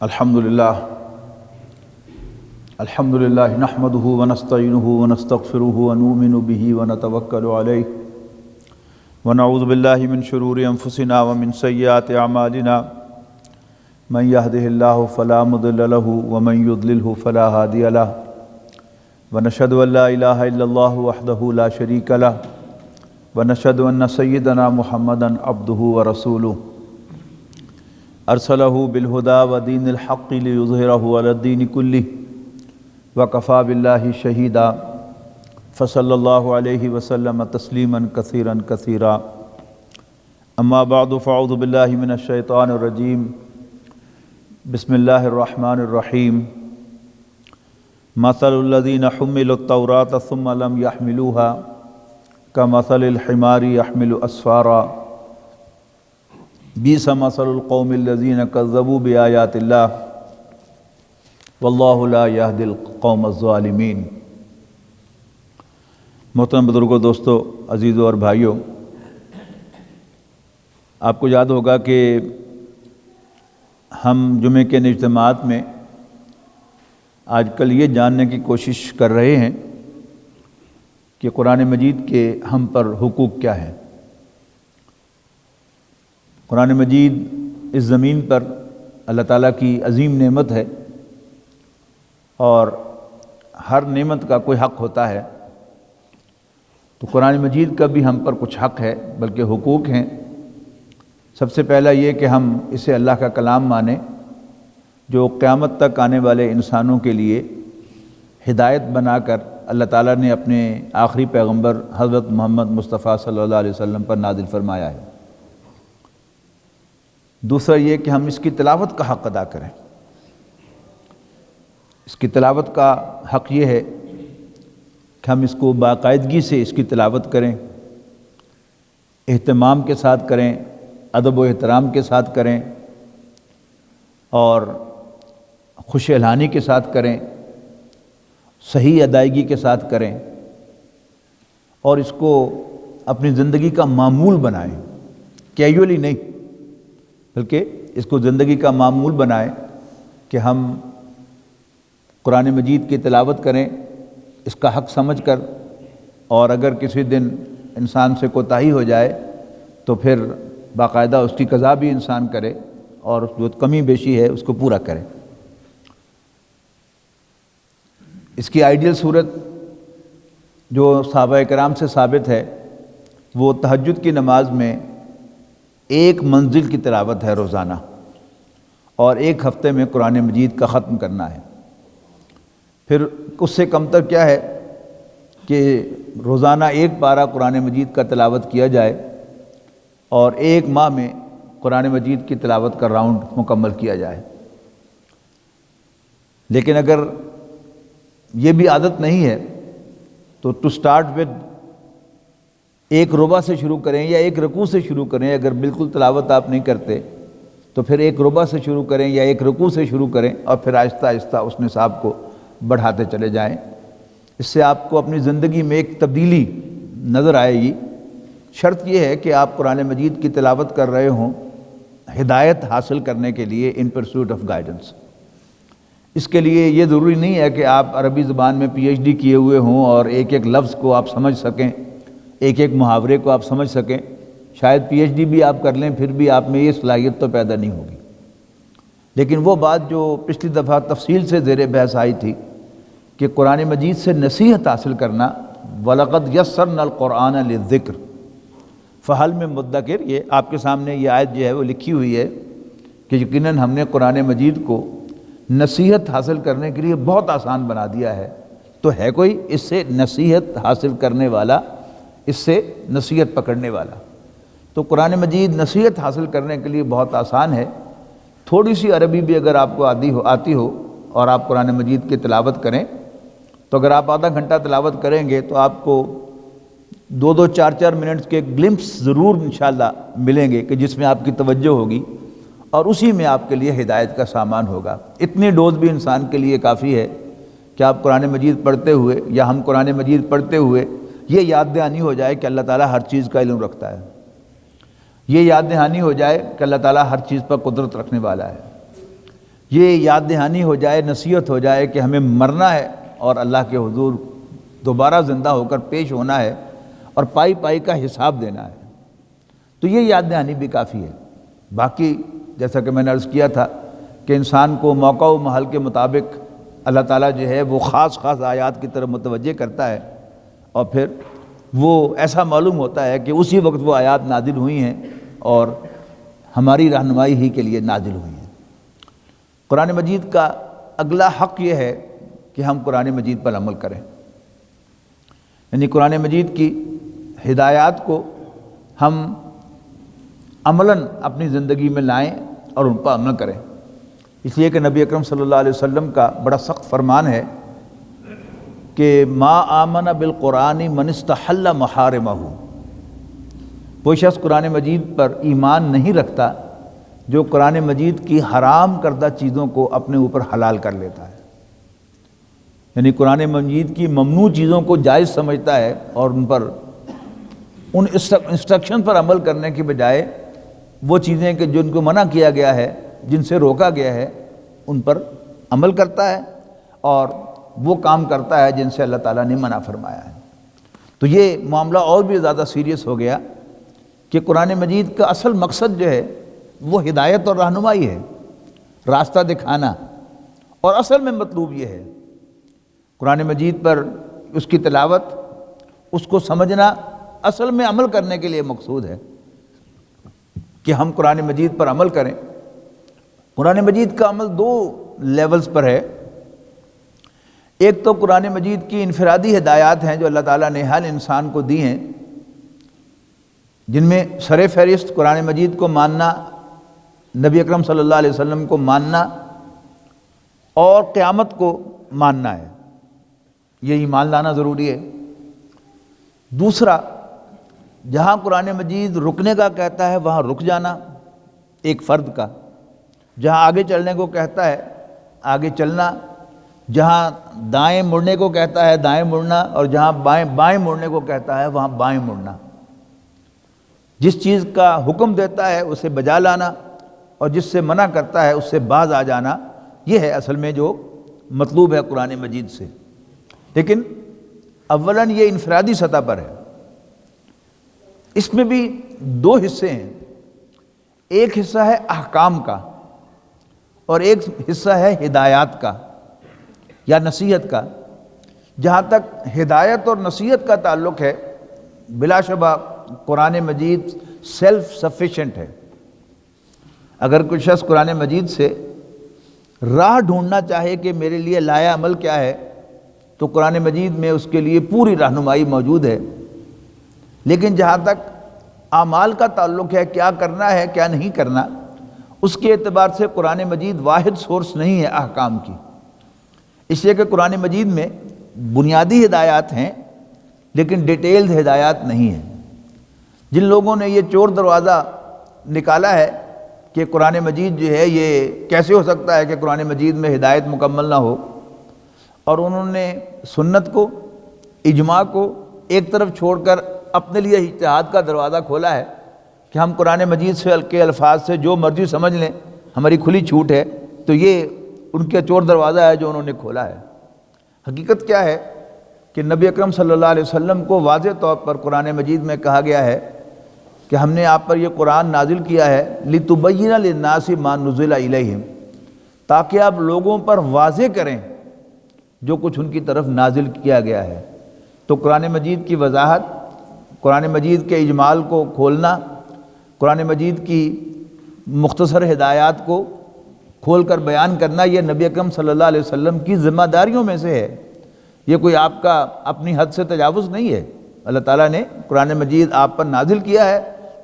الحمدللہ نحمده ونستعینه ونستغفره ونؤمن به ونتوکل علیہ ونعوذ باللہ من شرور انفسنا ومن سیئات اعمالنا من يهده الله فلا مضل له ومن يضلله فلا هادي له ونشهد ان لا اله الا الله وحده لا شريك له ونشهد ان سيدنا محمدا عبده ورسوله ارسلہ بالہدی ودین الحق لیظہرہ علی الدین کلہ وکفی باللہ شہیدا فصلی اللہ علیہ وسلم تسلیما کثیرا کثیرا اما بعد فاعوذ باللہ من الشیطان الرجیم بسم اللہ الرحمن الرحیم مثل الذین حملوا التوراة ثم لم يحملوها كمثل الحمار يحمل اسفارا بئس مثل القوم الذین کذبوا بآیات اللہ واللہ لا یہدی القوم الظالمین۔ محترم بزرگوں، دوستو، عزیزوں اور بھائیوں، آپ کو یاد ہوگا کہ ہم جمعے کے اجتماعات میں آج کل یہ جاننے کی کوشش کر رہے ہیں کہ قرآن مجید کے ہم پر حقوق کیا ہیں۔ قرآن مجید اس زمین پر اللہ تعالیٰ کی عظیم نعمت ہے، اور ہر نعمت کا کوئی حق ہوتا ہے، تو قرآن مجید کا بھی ہم پر کچھ حق ہے، بلکہ حقوق ہیں۔ سب سے پہلا یہ کہ ہم اسے اللہ کا کلام مانیں، جو قیامت تک آنے والے انسانوں کے لیے ہدایت بنا کر اللہ تعالیٰ نے اپنے آخری پیغمبر حضرت محمد مصطفیٰ صلی اللہ علیہ وسلم پر نازل فرمایا ہے۔ دوسرا یہ کہ ہم اس کی تلاوت کا حق ادا کریں۔ اس کی تلاوت کا حق یہ ہے کہ ہم اس کو باقاعدگی سے اس کی تلاوت کریں، اہتمام کے ساتھ کریں، ادب و احترام کے ساتھ کریں، اور خوش الحانی کے ساتھ کریں، صحیح ادائیگی کے ساتھ کریں، اور اس کو اپنی زندگی کا معمول بنائیں، کیجولی نہیں، بلکہ اس کو زندگی کا معمول بنائیں کہ ہم قرآن مجید کی تلاوت کریں اس کا حق سمجھ کر، اور اگر کسی دن انسان سے کوتاہی ہو جائے تو پھر باقاعدہ اس کی قضا بھی انسان کرے، اور جو کمی بیشی ہے اس کو پورا کرے۔ اس کی آئیڈیل صورت جو صحابہ کرام سے ثابت ہے وہ تہجد کی نماز میں ایک منزل کی تلاوت ہے روزانہ، اور ایک ہفتے میں قرآن مجید کا ختم کرنا ہے۔ پھر اس سے کم تر کیا ہے کہ روزانہ ایک پارہ قرآن مجید کا تلاوت کیا جائے، اور ایک ماہ میں قرآن مجید کی تلاوت کا راؤنڈ مکمل کیا جائے۔ لیکن اگر یہ بھی عادت نہیں ہے تو ٹو سٹارٹ ود ایک ربع سے شروع کریں یا ایک رکوع سے شروع کریں۔ اگر بالکل تلاوت آپ نہیں کرتے تو پھر ایک ربع سے شروع کریں یا ایک رکوع سے شروع کریں، اور پھر آہستہ آہستہ اس نصاب کو بڑھاتے چلے جائیں۔ اس سے آپ کو اپنی زندگی میں ایک تبدیلی نظر آئے گی۔ شرط یہ ہے کہ آپ قرآن مجید کی تلاوت کر رہے ہوں ہدایت حاصل کرنے کے لیے، ان پرسوٹ آف گائیڈنس۔ اس کے لیے یہ ضروری نہیں ہے کہ آپ عربی زبان میں پی ایچ ڈی کیے ہوئے ہوں اور ایک ایک لفظ کو آپ سمجھ سکیں، ایک ایک محاورے کو آپ سمجھ سکیں۔ شاید پی ایچ ڈی بھی آپ کر لیں، پھر بھی آپ میں یہ صلاحیت تو پیدا نہیں ہوگی۔ لیکن وہ بات جو پچھلی دفعہ تفصیل سے زیر بحث آئی تھی کہ قرآن مجید سے نصیحت حاصل کرنا، وَلَقَدْ يَسَّرْنَا الْقُرْآنَ لِلذِّكْرِ فَهَلْ مِن مُدَّكِرٍ۔ یہ آپ کے سامنے یہ آیت جو ہے وہ لکھی ہوئی ہے کہ یقیناً ہم نے قرآن مجید کو نصیحت حاصل کرنے کے لیے بہت آسان بنا دیا ہے، تو ہے کوئی اس سے نصیحت حاصل کرنے والا، اس سے نصیحت پکڑنے والا؟ تو قرآن مجید نصیحت حاصل کرنے کے لیے بہت آسان ہے۔ تھوڑی سی عربی بھی اگر آپ کو آتی ہو اور آپ قرآن مجید کی تلاوت کریں، تو اگر آپ آدھا گھنٹہ تلاوت کریں گے تو آپ کو 2-2 4-4 منٹ کے گلمپس ضرور انشاءاللہ ملیں گے کہ جس میں آپ کی توجہ ہوگی، اور اسی میں آپ کے لیے ہدایت کا سامان ہوگا۔ اتنی ڈوز بھی انسان کے لیے کافی ہے کہ آپ قرآن مجید پڑھتے ہوئے یا ہم قرآن مجید پڑھتے ہوئے یہ یاد دہانی ہو جائے کہ اللہ تعالیٰ ہر چیز کا علم رکھتا ہے، یہ یاد دہانی ہو جائے کہ اللہ تعالیٰ ہر چیز پر قدرت رکھنے والا ہے، یہ یاد دہانی ہو جائے، نصیحت ہو جائے کہ ہمیں مرنا ہے اور اللہ کے حضور دوبارہ زندہ ہو کر پیش ہونا ہے اور پائی پائی کا حساب دینا ہے، تو یہ یاد دہانی بھی کافی ہے۔ باقی جیسا کہ میں نے عرض کیا تھا کہ انسان کو موقع و محل کے مطابق اللہ تعالیٰ جو ہے وہ خاص آیات کی طرف متوجہ کرتا ہے، اور پھر وہ ایسا معلوم ہوتا ہے کہ اسی وقت وہ آیات نازل ہوئی ہیں اور ہماری رہنمائی ہی کے لیے نازل ہوئی ہیں۔ قرآن مجید کا اگلا حق یہ ہے کہ ہم قرآن مجید پر عمل کریں، یعنی قرآن مجید کی ہدایات کو ہم عملاً اپنی زندگی میں لائیں اور ان پر عمل کریں، اس لیے کہ نبی اکرم صلی اللہ علیہ وسلم کا بڑا سخت فرمان ہے کہ ما آمن بالقرآن من استحل محارمہ، وہ شخص قرآن مجید پر ایمان نہیں رکھتا جو قرآن مجید کی حرام کردہ چیزوں کو اپنے اوپر حلال کر لیتا ہے، یعنی قرآن مجید کی ممنوع چیزوں کو جائز سمجھتا ہے اور ان انسٹرکشن پر عمل کرنے کی بجائے وہ چیزیں کہ جن کو منع کیا گیا ہے، جن سے روکا گیا ہے، ان پر عمل کرتا ہے اور وہ کام کرتا ہے جن سے اللہ تعالیٰ نے منع فرمایا ہے۔ تو یہ معاملہ اور بھی زیادہ سیریس ہو گیا کہ قرآن مجید کا اصل مقصد جو ہے وہ ہدایت اور رہنمائی ہے، راستہ دکھانا، اور اصل میں مطلوب یہ ہے قرآن مجید پر اس کی تلاوت، اس کو سمجھنا اصل میں عمل کرنے کے لیے مقصود ہے کہ ہم قرآن مجید پر عمل کریں۔ قرآن مجید کا عمل دو لیولز پر ہے، ایک تو قرآن مجید کی انفرادی ہدایات ہیں جو اللہ تعالیٰ نے ہر انسان کو دی ہیں، جن میں سر فہرست قرآن مجید کو ماننا، نبی اکرم صلی اللہ علیہ وسلم کو ماننا اور قیامت کو ماننا ہے، یہ ایمان لانا ضروری ہے۔ دوسرا، جہاں قرآن مجید رکنے کا کہتا ہے وہاں رک جانا ایک فرد کا، جہاں آگے چلنے کو کہتا ہے آگے چلنا، جہاں دائیں مڑنے کو کہتا ہے دائیں مڑنا، اور جہاں بائیں مڑنے کو کہتا ہے وہاں بائیں مڑنا، جس چیز کا حکم دیتا ہے اسے بجا لانا اور جس سے منع کرتا ہے اس سے باز آ جانا، یہ ہے اصل میں جو مطلوب ہے قرآن مجید سے۔ لیکن اولاً یہ انفرادی سطح پر ہے، اس میں بھی دو حصے ہیں، ایک حصہ ہے احکام کا اور ایک حصہ ہے ہدایات کا یا نصیحت کا۔ جہاں تک ہدایت اور نصیحت کا تعلق ہے، بلا شبہ قرآن مجید سیلف سفیشینٹ ہے۔ اگر کوئی شخص قرآن مجید سے راہ ڈھونڈنا چاہے کہ میرے لیے لایا عمل کیا ہے، تو قرآن مجید میں اس کے لیے پوری رہنمائی موجود ہے۔ لیکن جہاں تک اعمال کا تعلق ہے، کیا کرنا ہے کیا نہیں کرنا، اس کے اعتبار سے قرآن مجید واحد سورس نہیں ہے احکام کی، اس لیے کہ قرآن مجید میں بنیادی ہدایات ہیں لیکن ڈیٹیلز ہدایات نہیں ہیں۔ جن لوگوں نے یہ چور دروازہ نکالا ہے کہ قرآن مجید جو ہے یہ کیسے ہو سکتا ہے کہ قرآن مجید میں ہدایت مکمل نہ ہو، اور انہوں نے سنت کو، اجماع کو ایک طرف چھوڑ کر اپنے لیے اجتہاد کا دروازہ کھولا ہے کہ ہم قرآن مجید سے کے الفاظ سے جو مرضی سمجھ لیں، ہماری کھلی چھوٹ ہے، تو یہ ان کے چور دروازہ ہے جو انہوں نے کھولا ہے۔ حقیقت کیا ہے کہ نبی اکرم صلی اللہ علیہ وسلم کو واضح طور پر قرآن مجید میں کہا گیا ہے کہ ہم نے آپ پر یہ قرآن نازل کیا ہے لِتُبَيِّنَ لِلنَّاسِ مَا نُزِّلَ إِلَيْهِمْ، تاکہ آپ لوگوں پر واضح کریں جو کچھ ان کی طرف نازل کیا گیا ہے۔ تو قرآن مجید کی وضاحت، قرآن مجید کے اجمال کو کھولنا، قرآن مجید کی مختصر ہدایات کو کھول کر بیان کرنا، یہ نبی اکرم صلی اللہ علیہ وسلم کی ذمہ داریوں میں سے ہے۔ یہ کوئی آپ کا اپنی حد سے تجاوز نہیں ہے۔ اللہ تعالیٰ نے قرآن مجید آپ پر نازل کیا ہے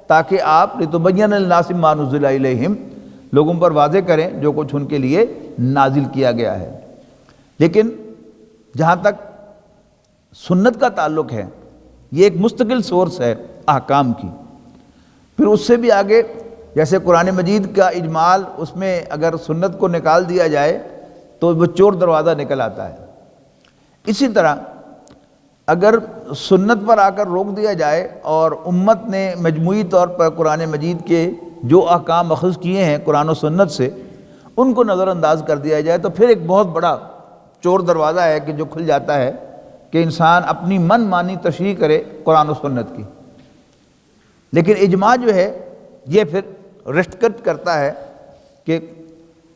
تاکہ آپ لِتُبَيِّنَ لِلنَّاسِ مَا نُزِّلَ إِلَيْهِمْ، لوگوں پر واضح کریں جو کچھ ان کے لیے نازل کیا گیا ہے۔ لیکن جہاں تک سنت کا تعلق ہے، یہ ایک مستقل سورس ہے احکام کی۔ پھر اس سے بھی آگے، جیسے قرآن مجید کا اجمال، اس میں اگر سنت کو نکال دیا جائے تو وہ چور دروازہ نکل آتا ہے۔ اسی طرح اگر سنت پر آ کر روک دیا جائے اور امت نے مجموعی طور پر قرآن مجید کے جو احکام اخذ کیے ہیں قرآن و سنت سے، ان کو نظر انداز کر دیا جائے تو پھر ایک بہت بڑا چور دروازہ ہے کہ جو کھل جاتا ہے کہ انسان اپنی من مانی تشریح کرے قرآن و سنت کی۔ لیکن اجماع جو ہے یہ پھر ریسٹرکٹ کرتا ہے کہ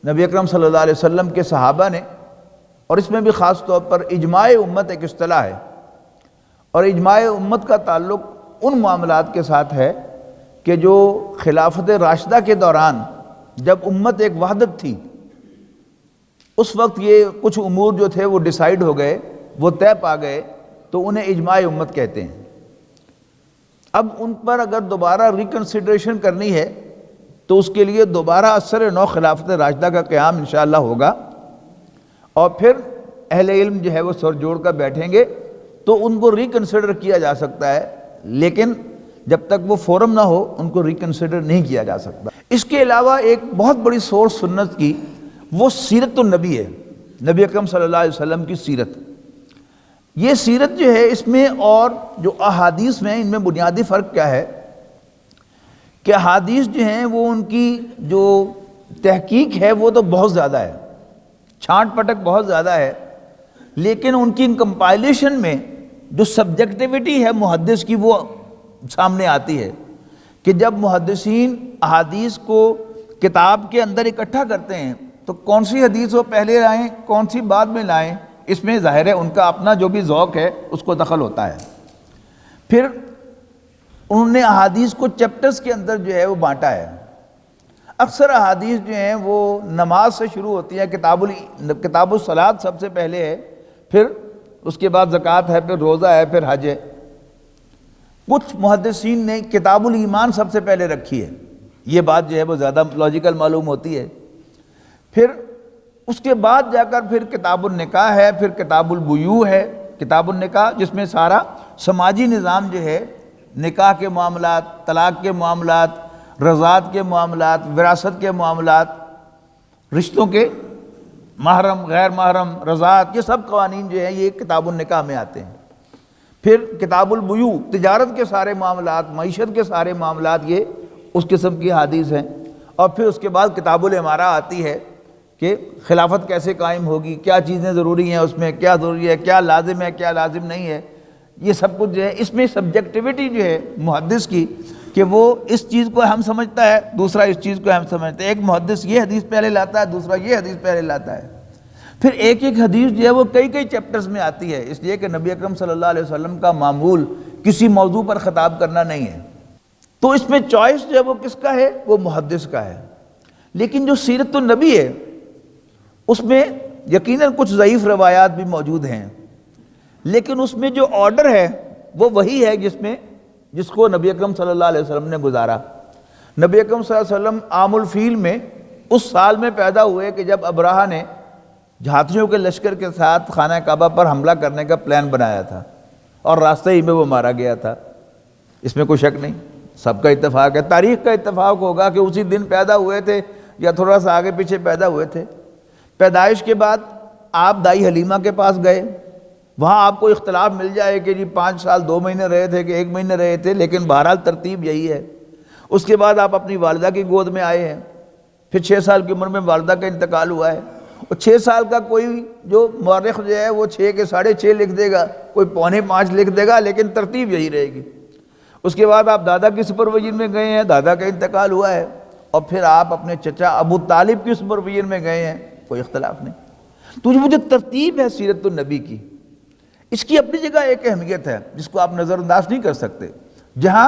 نبی اکرم صلی اللہ علیہ وسلم کے صحابہ نے، اور اس میں بھی خاص طور پر اجماع امت ایک اصطلاح ہے، اور اجماع امت کا تعلق ان معاملات کے ساتھ ہے کہ جو خلافت راشدہ کے دوران جب امت ایک وحدت تھی، اس وقت یہ کچھ امور جو تھے وہ ڈیسائیڈ ہو گئے، وہ طے پا گئے، تو انہیں اجماع امت کہتے ہیں۔ اب ان پر اگر دوبارہ ریکنسیڈریشن کرنی ہے تو اس کے لیے دوبارہ اثر نو خلافت راشدہ کا قیام انشاءاللہ ہوگا، اور پھر اہل علم جو ہے وہ سر جوڑ کر بیٹھیں گے تو ان کو ریکنسیڈر کیا جا سکتا ہے، لیکن جب تک وہ فورم نہ ہو ان کو ریکنسیڈر نہیں کیا جا سکتا۔ اس کے علاوہ ایک بہت بڑی سورس سنت کی وہ سیرت النبی ہے، نبی اکرم صلی اللہ علیہ وسلم کی سیرت۔ یہ سیرت جو ہے اس میں اور جو احادیث میں ان میں بنیادی فرق کیا ہے کہ احادیث جو ہیں وہ ان کی جو تحقیق ہے وہ تو بہت زیادہ ہے، چھانٹ پٹک بہت زیادہ ہے، لیکن ان کی کمپائلیشن میں جو سبجیکٹیوٹی ہے محدث کی وہ سامنے آتی ہے کہ جب محدثین احادیث کو کتاب کے اندر اکٹھا کرتے ہیں تو کون سی حدیث وہ پہلے لائیں کون سی بعد میں لائیں، اس میں ظاہر ہے ان کا اپنا جو بھی ذوق ہے اس کو دخل ہوتا ہے۔ پھر انہوں نے احادیث کو چیپٹرز کے اندر جو ہے وہ بانٹا ہے۔ اکثر احادیث جو ہیں وہ نماز سے شروع ہوتی ہیں، کتاب الصلاۃ سب سے پہلے ہے، پھر اس کے بعد زکوٰۃ ہے، پھر روزہ ہے، پھر حج ہے۔ کچھ محدثین نے کتاب الایمان سب سے پہلے رکھی ہے، یہ بات جو ہے وہ زیادہ لاجیکل معلوم ہوتی ہے۔ پھر اس کے بعد جا کر پھر کتاب النکاح ہے، پھر کتاب البیوع ہے، کتاب النکاح جس میں سارا سماجی نظام جو ہے، نکاح کے معاملات، طلاق کے معاملات، رضاعت کے معاملات، وراثت کے معاملات، رشتوں کے محرم غیر محرم، رضاعت، یہ سب قوانین جو ہیں یہ کتاب النکاح میں آتے ہیں۔ پھر کتاب البیوع تجارت کے سارے معاملات، معیشت کے سارے معاملات، یہ اس قسم کی حدیث ہیں۔ اور پھر اس کے بعد کتاب الامارہ آتی ہے کہ خلافت کیسے قائم ہوگی، کیا چیزیں ضروری ہیں، اس میں کیا ضروری ہے، کیا لازم ہے، کیا لازم نہیں ہے، یہ سب کچھ جو ہے اس میں سبجیکٹیوٹی جو ہے محدث کی کہ وہ اس چیز کو اہم سمجھتا ہے، دوسرا اس چیز کو اہم سمجھتا ہے۔ ایک محدث یہ حدیث پہلے لاتا ہے، دوسرا یہ حدیث پہلے لاتا ہے۔ پھر ایک ایک حدیث جو ہے وہ کئی کئی چیپٹرز میں آتی ہے، اس لیے کہ نبی اکرم صلی اللہ علیہ وسلم کا معمول کسی موضوع پر خطاب کرنا نہیں ہے، تو اس میں چوائس جو ہے وہ کس کا ہے، وہ محدث کا ہے۔ لیکن جو سیرت النبی ہے اس میں یقیناً کچھ ضعیف روایات بھی موجود ہیں، لیکن اس میں جو آرڈر ہے وہ وہی ہے جس کو نبی اکرم صلی اللہ علیہ وسلم نے گزارا۔ نبی اکرم صلی اللہ علیہ وسلم عام الفیل میں اس سال میں پیدا ہوئے کہ جب ابرہہ نے ہاتھیوں کے لشکر کے ساتھ خانہ کعبہ پر حملہ کرنے کا پلان بنایا تھا، اور راستے ہی میں وہ مارا گیا تھا، اس میں کوئی شک نہیں، سب کا اتفاق ہے، تاریخ کا اتفاق ہوگا کہ اسی دن پیدا ہوئے تھے یا تھوڑا سا آگے پیچھے پیدا ہوئے تھے۔ پیدائش کے بعد آپ دائی حلیمہ کے پاس گئے، وہاں آپ کو اختلاف مل جائے کہ جی 5 سال 2 مہینے رہے تھے کہ 1 مہینے رہے تھے، لیکن بہرحال ترتیب یہی ہے۔ اس کے بعد آپ اپنی والدہ کی گود میں آئے ہیں، پھر 6 سال کی عمر میں والدہ کا انتقال ہوا ہے، اور 6 سال کا کوئی جو مورخ جو ہے وہ 6 کے 6.5 لکھ دے گا، کوئی 4.25 لکھ دے گا، لیکن ترتیب یہی رہے گی۔ اس کے بعد آپ دادا کی سپرویژن میں گئے ہیں، دادا کا انتقال ہوا ہے، اور پھر آپ اپنے چچا ابو طالب کی سپرویژن میں گئے ہیں، کوئی اختلاف نہیں۔ تو وہ جو ترتیب ہے سیرت النبی کی، اس کی اپنی جگہ ایک اہمیت ہے جس کو آپ نظر انداز نہیں کر سکتے۔ جہاں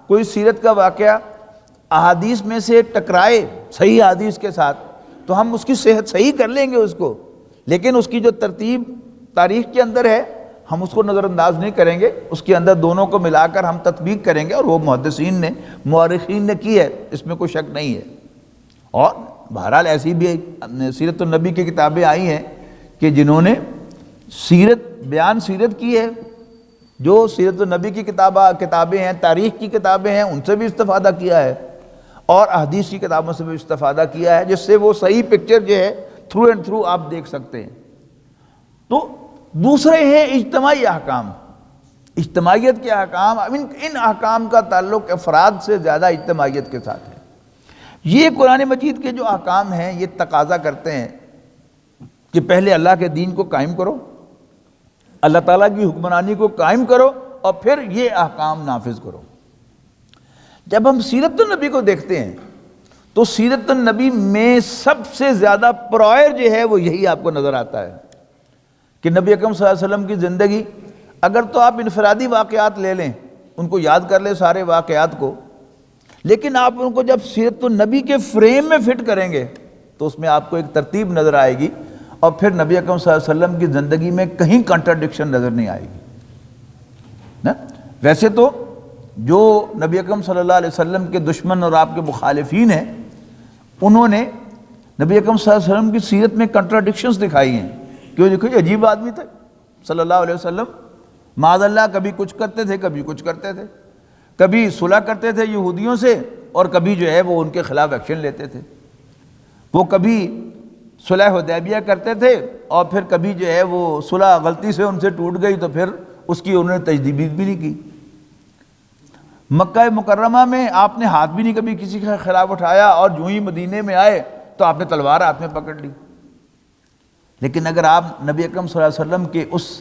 کوئی سیرت کا واقعہ احادیث میں سے ٹکرائے صحیح حدیث کے ساتھ تو ہم اس کی صحت صحیح کر لیں گے اس کو، لیکن اس کی جو ترتیب تاریخ کے اندر ہے ہم اس کو نظر انداز نہیں کریں گے، اس کے اندر دونوں کو ملا کر ہم تطبیق کریں گے، اور وہ محدثین نے مورخین نے کی ہے، اس میں کوئی شک نہیں ہے۔ اور بہرحال ایسی بھی سیرت النبی کی کتابیں آئی ہیں کہ جنہوں نے بیان سیرت کی ہے، جو سیرت النبی کی کتابیں ہیں، تاریخ کی کتابیں ہیں، ان سے بھی استفادہ کیا ہے، اور احادیث کی کتابوں سے بھی استفادہ کیا ہے، جس سے وہ صحیح پکچر جو ہے تھرو اینڈ تھرو آپ دیکھ سکتے ہیں۔ تو دوسرے ہیں اجتماعی احکام، اجتماعیت کے احکام۔ ان احکام کا تعلق افراد سے زیادہ اجتماعیت کے ساتھ ہے۔ یہ قرآن مجید کے جو احکام ہیں یہ تقاضا کرتے ہیں کہ پہلے اللہ کے دین کو قائم کرو، اللہ تعالیٰ کی حکمرانی کو قائم کرو، اور پھر یہ احکام نافذ کرو۔ جب ہم سیرت النبی کو دیکھتے ہیں تو سیرت النبی میں سب سے زیادہ پرائر جو ہے وہ یہی آپ کو نظر آتا ہے کہ نبی اکرم صلی اللہ علیہ وسلم کی زندگی، اگر تو آپ انفرادی واقعات لے لیں، ان کو یاد کر لیں سارے واقعات کو، لیکن آپ ان کو جب سیرت النبی کے فریم میں فٹ کریں گے تو اس میں آپ کو ایک ترتیب نظر آئے گی، اور پھر نبی اکرم صلی اللہ علیہ وسلم کی زندگی میں کہیں کنٹراڈکشن نظر نہیں آئے گی نا۔ ویسے تو جو نبی اکرم صلی اللہ علیہ وسلم کے دشمن اور آپ کے مخالفین ہیں، انہوں نے نبی اکرم صلی اللہ علیہ وسلم کی سیرت میں کنٹراڈکشنز دکھائی ہیں۔ کیوں؟ دیکھو یہ عجیب آدمی تھے صلی اللہ علیہ وسلم، معاذ اللہ کبھی کچھ کرتے تھے کبھی کچھ کرتے تھے، کبھی صلح کرتے تھے یہودیوں سے اور کبھی جو ہے وہ ان کے خلاف ایکشن لیتے تھے، وہ کبھی صلح حدیبیہ کرتے تھے اور پھر کبھی جو ہے وہ صلح غلطی سے ان سے ٹوٹ گئی تو پھر اس کی انہوں نے تجدید بھی نہیں کی۔ مکہ مکرمہ میں آپ نے ہاتھ بھی نہیں کبھی کسی کے خلاف اٹھایا، اور جو ہی مدینے میں آئے تو آپ نے تلوار ہاتھ میں پکڑ لی۔ لیکن اگر آپ نبی اکرم صلی اللہ علیہ وسلم کے اس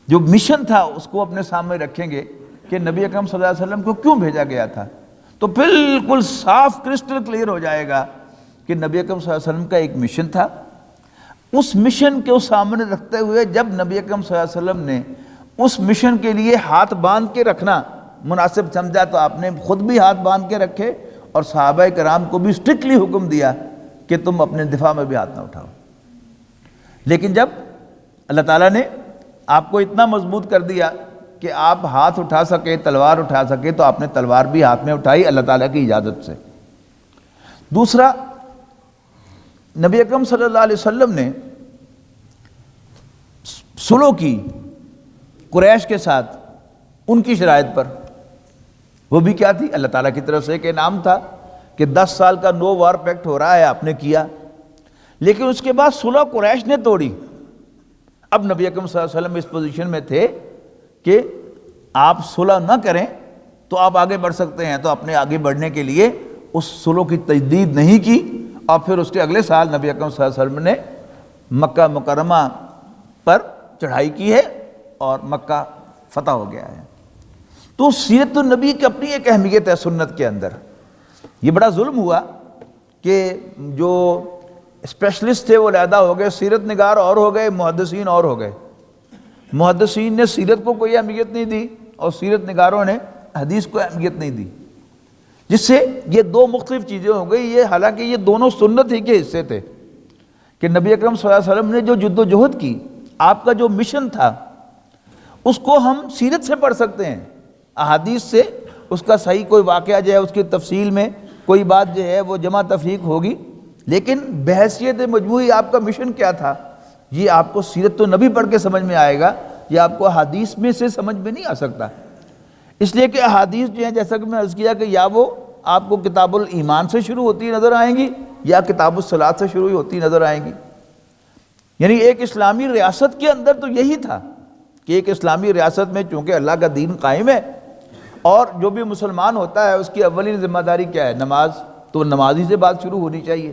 جو مشن تھا اس کو اپنے سامنے رکھیں گے کہ نبی اکرم صلی اللہ علیہ وسلم کو کیوں بھیجا گیا تھا، تو بالکل صاف کرسٹل کلیئر ہو جائے گا کہ نبی اکرم صلی اللہ علیہ وسلم کا ایک مشن تھا۔ اس مشن کو سامنے رکھتے ہوئے جب نبی اکرم صلی اللہ علیہ وسلم نے اس مشن کے لیے ہاتھ باندھ کے رکھنا مناسب سمجھا تو آپ نے خود بھی ہاتھ باندھ کے رکھے، اور صحابہ کرام کو بھی اسٹرکٹلی حکم دیا کہ تم اپنے دفاع میں بھی ہاتھ نہ اٹھاؤ۔ لیکن جب اللہ تعالیٰ نے آپ کو اتنا مضبوط کر دیا کہ آپ ہاتھ اٹھا سکے، تلوار اٹھا سکے، تو آپ نے تلوار بھی ہاتھ میں اٹھائی اللہ تعالیٰ کی اجازت سے۔ دوسرا، نبی اکرم صلی اللہ علیہ وسلم نے صلح کی قریش کے ساتھ ان کی شرائط پر، وہ بھی کیا تھی؟ اللہ تعالیٰ کی طرف سے ایک انعام تھا کہ 10 سال کا نو وار پیکٹ ہو رہا ہے، آپ نے کیا، لیکن اس کے بعد صلح قریش نے توڑی۔ اب نبی اکرم صلی اللہ علیہ وسلم اس پوزیشن میں تھے کہ آپ صلح نہ کریں تو آپ آگے بڑھ سکتے ہیں، تو اپنے آگے بڑھنے کے لیے اس صلح کی تجدید نہیں کی، اور پھر اس کے اگلے سال نبی اکرم صلی اللہ علیہ وسلم نے مکہ مکرمہ پر چڑھائی کی ہے اور مکہ فتح ہو گیا ہے۔ تو سیرت النبی کی اپنی ایک اہمیت ہے سنت کے اندر۔ یہ بڑا ظلم ہوا کہ جو اسپیشلسٹ تھے وہ علیحدہ ہو گئے، سیرت نگار اور ہو گئے، محدثین اور ہو گئے۔ محدثین نے سیرت کو کوئی اہمیت نہیں دی اور سیرت نگاروں نے حدیث کو اہمیت نہیں دی، جس سے یہ دو مختلف چیزیں ہو گئی۔ یہ حالانکہ یہ دونوں سنت ہی کے حصے تھے کہ نبی اکرم صلی اللہ علیہ وسلم نے جو جد و جہد کی، آپ کا جو مشن تھا، اس کو ہم سیرت سے پڑھ سکتے ہیں، احادیث سے اس کا صحیح کوئی واقعہ جو ہے اس کی تفصیل میں کوئی بات جو ہے وہ جمع تفریق ہوگی، لیکن بحیثیت مجموعی آپ کا مشن کیا تھا یہ آپ کو سیرت النبی پڑھ کے سمجھ میں آئے گا، یہ آپ کو احادیث میں سے سمجھ میں نہیں آ سکتا۔ اس لیے کہ احادیث جو ہیں، جیسا کہ میں عرض کیا کہ یا وہ آپ کو کتاب الایمان سے شروع ہوتی نظر آئیں گی یا کتاب الصلاۃ سے شروع ہوتی نظر آئیں گی۔ یعنی ایک اسلامی ریاست کے اندر تو یہی تھا کہ ایک اسلامی ریاست میں چونکہ اللہ کا دین قائم ہے اور جو بھی مسلمان ہوتا ہے اس کی اولین ذمہ داری کیا ہے؟ نماز، تو نماز ہی سے بات شروع ہونی چاہیے۔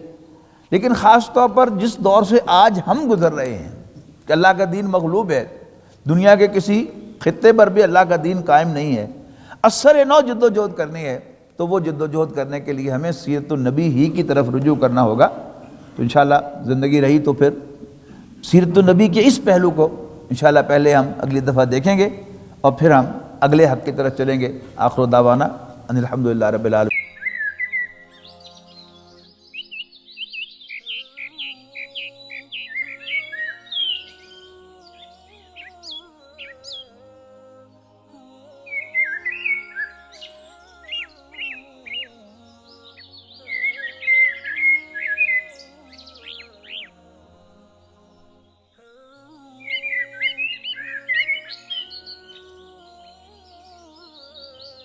لیکن خاص طور پر جس دور سے آج ہم گزر رہے ہیں کہ اللہ کا دین مغلوب ہے، دنیا کے کسی خطے پر بھی اللہ کا دین قائم نہیں ہے، اثر نو جد و جہد کرنی ہے، تو وہ جد و جہد کرنے کے لیے ہمیں سیرت النبی ہی کی طرف رجوع کرنا ہوگا۔ تو انشاءاللہ زندگی رہی تو پھر سیرت النبی کے اس پہلو کو انشاءاللہ پہلے ہم اگلی دفعہ دیکھیں گے اور پھر ہم اگلے حق کی طرف چلیں گے۔ آخر دعوانا ان الحمدللہ رب العالمین۔